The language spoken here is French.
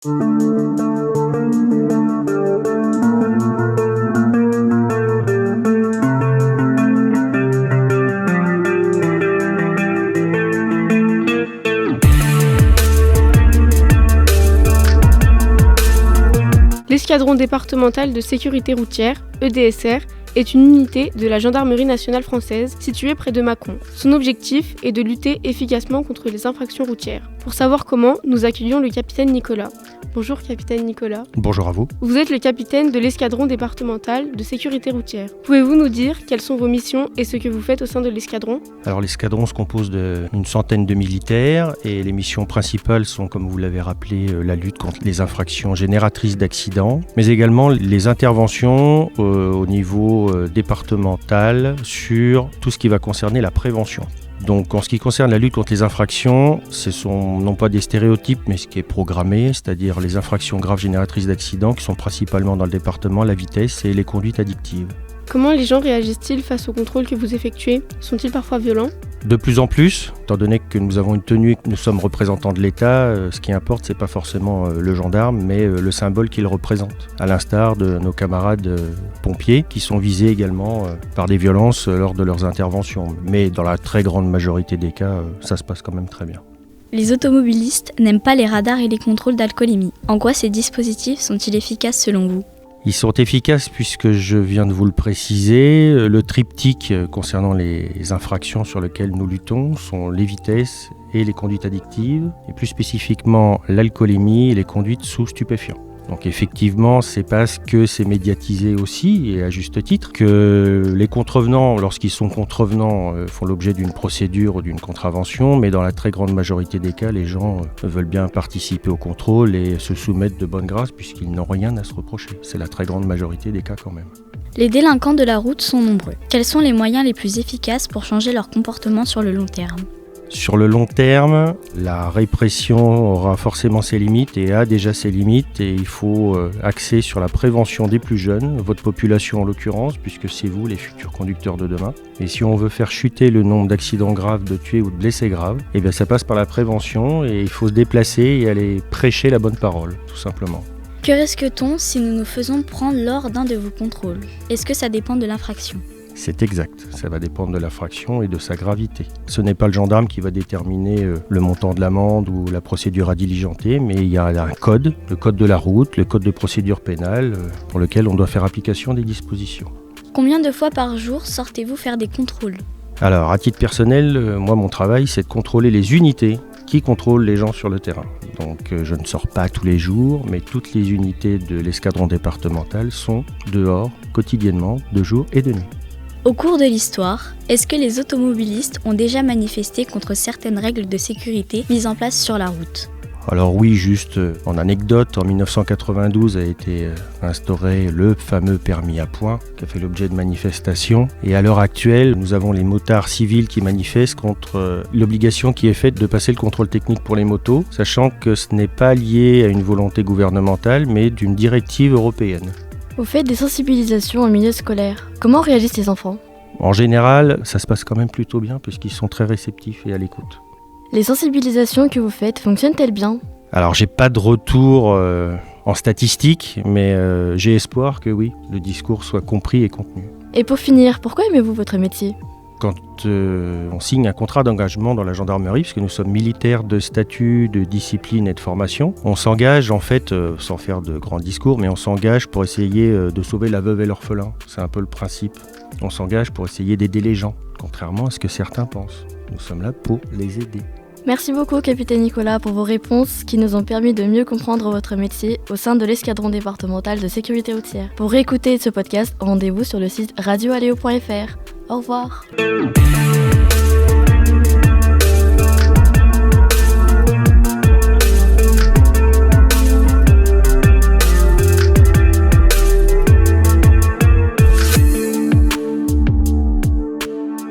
L'escadron départemental de sécurité routière, EDSR, est une unité de la Gendarmerie nationale française située près de Mâcon. Son objectif est de lutter efficacement contre les infractions routières. Pour savoir comment, nous accueillons le capitaine Nicolas. Bonjour capitaine Nicolas. Bonjour à vous. Vous êtes le capitaine de l'escadron départemental de sécurité routière. Pouvez-vous nous dire quelles sont vos missions et ce que vous faites au sein de l'escadron ? Alors l'escadron se compose d'une centaine de militaires et les missions principales sont, comme vous l'avez rappelé, la lutte contre les infractions génératrices d'accidents, mais également les interventions au niveau départemental sur tout ce qui va concerner la prévention. Donc en ce qui concerne la lutte contre les infractions, ce sont non pas des stéréotypes mais ce qui est programmé, c'est-à-dire les infractions graves génératrices d'accidents qui sont principalement dans le département la vitesse et les conduites addictives. Comment les gens réagissent-ils face aux contrôles que vous effectuez ? Sont-ils parfois violents ? De plus en plus, étant donné que nous avons une tenue et que nous sommes représentants de l'État, ce qui importe, c'est pas forcément le gendarme, mais le symbole qu'il représente. À l'instar de nos camarades pompiers, qui sont visés également par des violences lors de leurs interventions. Mais dans la très grande majorité des cas, ça se passe quand même très bien. Les automobilistes n'aiment pas les radars et les contrôles d'alcoolémie. En quoi ces dispositifs sont-ils efficaces selon vous ? Ils sont efficaces puisque je viens de vous le préciser. Le triptyque concernant les infractions sur lesquelles nous luttons sont les vitesses et les conduites addictives, et plus spécifiquement l'alcoolémie et les conduites sous stupéfiants. Donc effectivement, c'est parce que c'est médiatisé aussi, et à juste titre, que les contrevenants, lorsqu'ils sont contrevenants, font l'objet d'une procédure ou d'une contravention, mais dans la très grande majorité des cas, les gens veulent bien participer au contrôle et se soumettre de bonne grâce puisqu'ils n'ont rien à se reprocher. C'est la très grande majorité des cas quand même. Les délinquants de la route sont nombreux. Quels sont les moyens les plus efficaces pour changer leur comportement sur le long terme ? Sur le long terme, la répression aura forcément ses limites et a déjà ses limites, et il faut axer sur la prévention des plus jeunes, votre population en l'occurrence, puisque c'est vous les futurs conducteurs de demain. Et si on veut faire chuter le nombre d'accidents graves, de tués ou de blessés graves, eh bien ça passe par la prévention et il faut se déplacer et aller prêcher la bonne parole, tout simplement. Que risque-t-on si nous nous faisons prendre lors d'un de vos contrôles ? Est-ce que ça dépend de l'infraction ? C'est exact, ça va dépendre de l'infraction et de sa gravité. Ce n'est pas le gendarme qui va déterminer le montant de l'amende ou la procédure à diligenter, mais il y a un code, le code de la route, le code de procédure pénale, pour lequel on doit faire application des dispositions. Combien de fois par jour sortez-vous faire des contrôles ? Alors, à titre personnel, moi, mon travail, c'est de contrôler les unités qui contrôlent les gens sur le terrain. Donc, je ne sors pas tous les jours, mais toutes les unités de l'escadron départemental sont dehors, quotidiennement, de jour et de nuit. Au cours de l'histoire, est-ce que les automobilistes ont déjà manifesté contre certaines règles de sécurité mises en place sur la route ? Alors oui, juste en anecdote, en 1992 a été instauré le fameux permis à points qui a fait l'objet de manifestations. Et à l'heure actuelle, nous avons les motards civils qui manifestent contre l'obligation qui est faite de passer le contrôle technique pour les motos, sachant que ce n'est pas lié à une volonté gouvernementale, mais d'une directive européenne. Vous faites des sensibilisations au milieu scolaire. Comment réagissent les enfants ? En général, ça se passe quand même plutôt bien puisqu'ils sont très réceptifs et à l'écoute. Les sensibilisations que vous faites fonctionnent-elles bien ? Alors, j'ai pas de retour en statistique, mais j'ai espoir que oui, le discours soit compris et contenu. Et pour finir, pourquoi aimez-vous votre métier ? Quand on signe un contrat d'engagement dans la gendarmerie, puisque nous sommes militaires de statut, de discipline et de formation, on s'engage en fait, sans faire de grands discours, mais on s'engage pour essayer de sauver la veuve et l'orphelin. C'est un peu le principe. On s'engage pour essayer d'aider les gens, contrairement à ce que certains pensent. Nous sommes là pour les aider. Merci beaucoup, capitaine Nicolas, pour vos réponses qui nous ont permis de mieux comprendre votre métier au sein de l'escadron départemental de sécurité routière. Pour réécouter ce podcast, rendez-vous sur le site radioaleo.fr. Au revoir.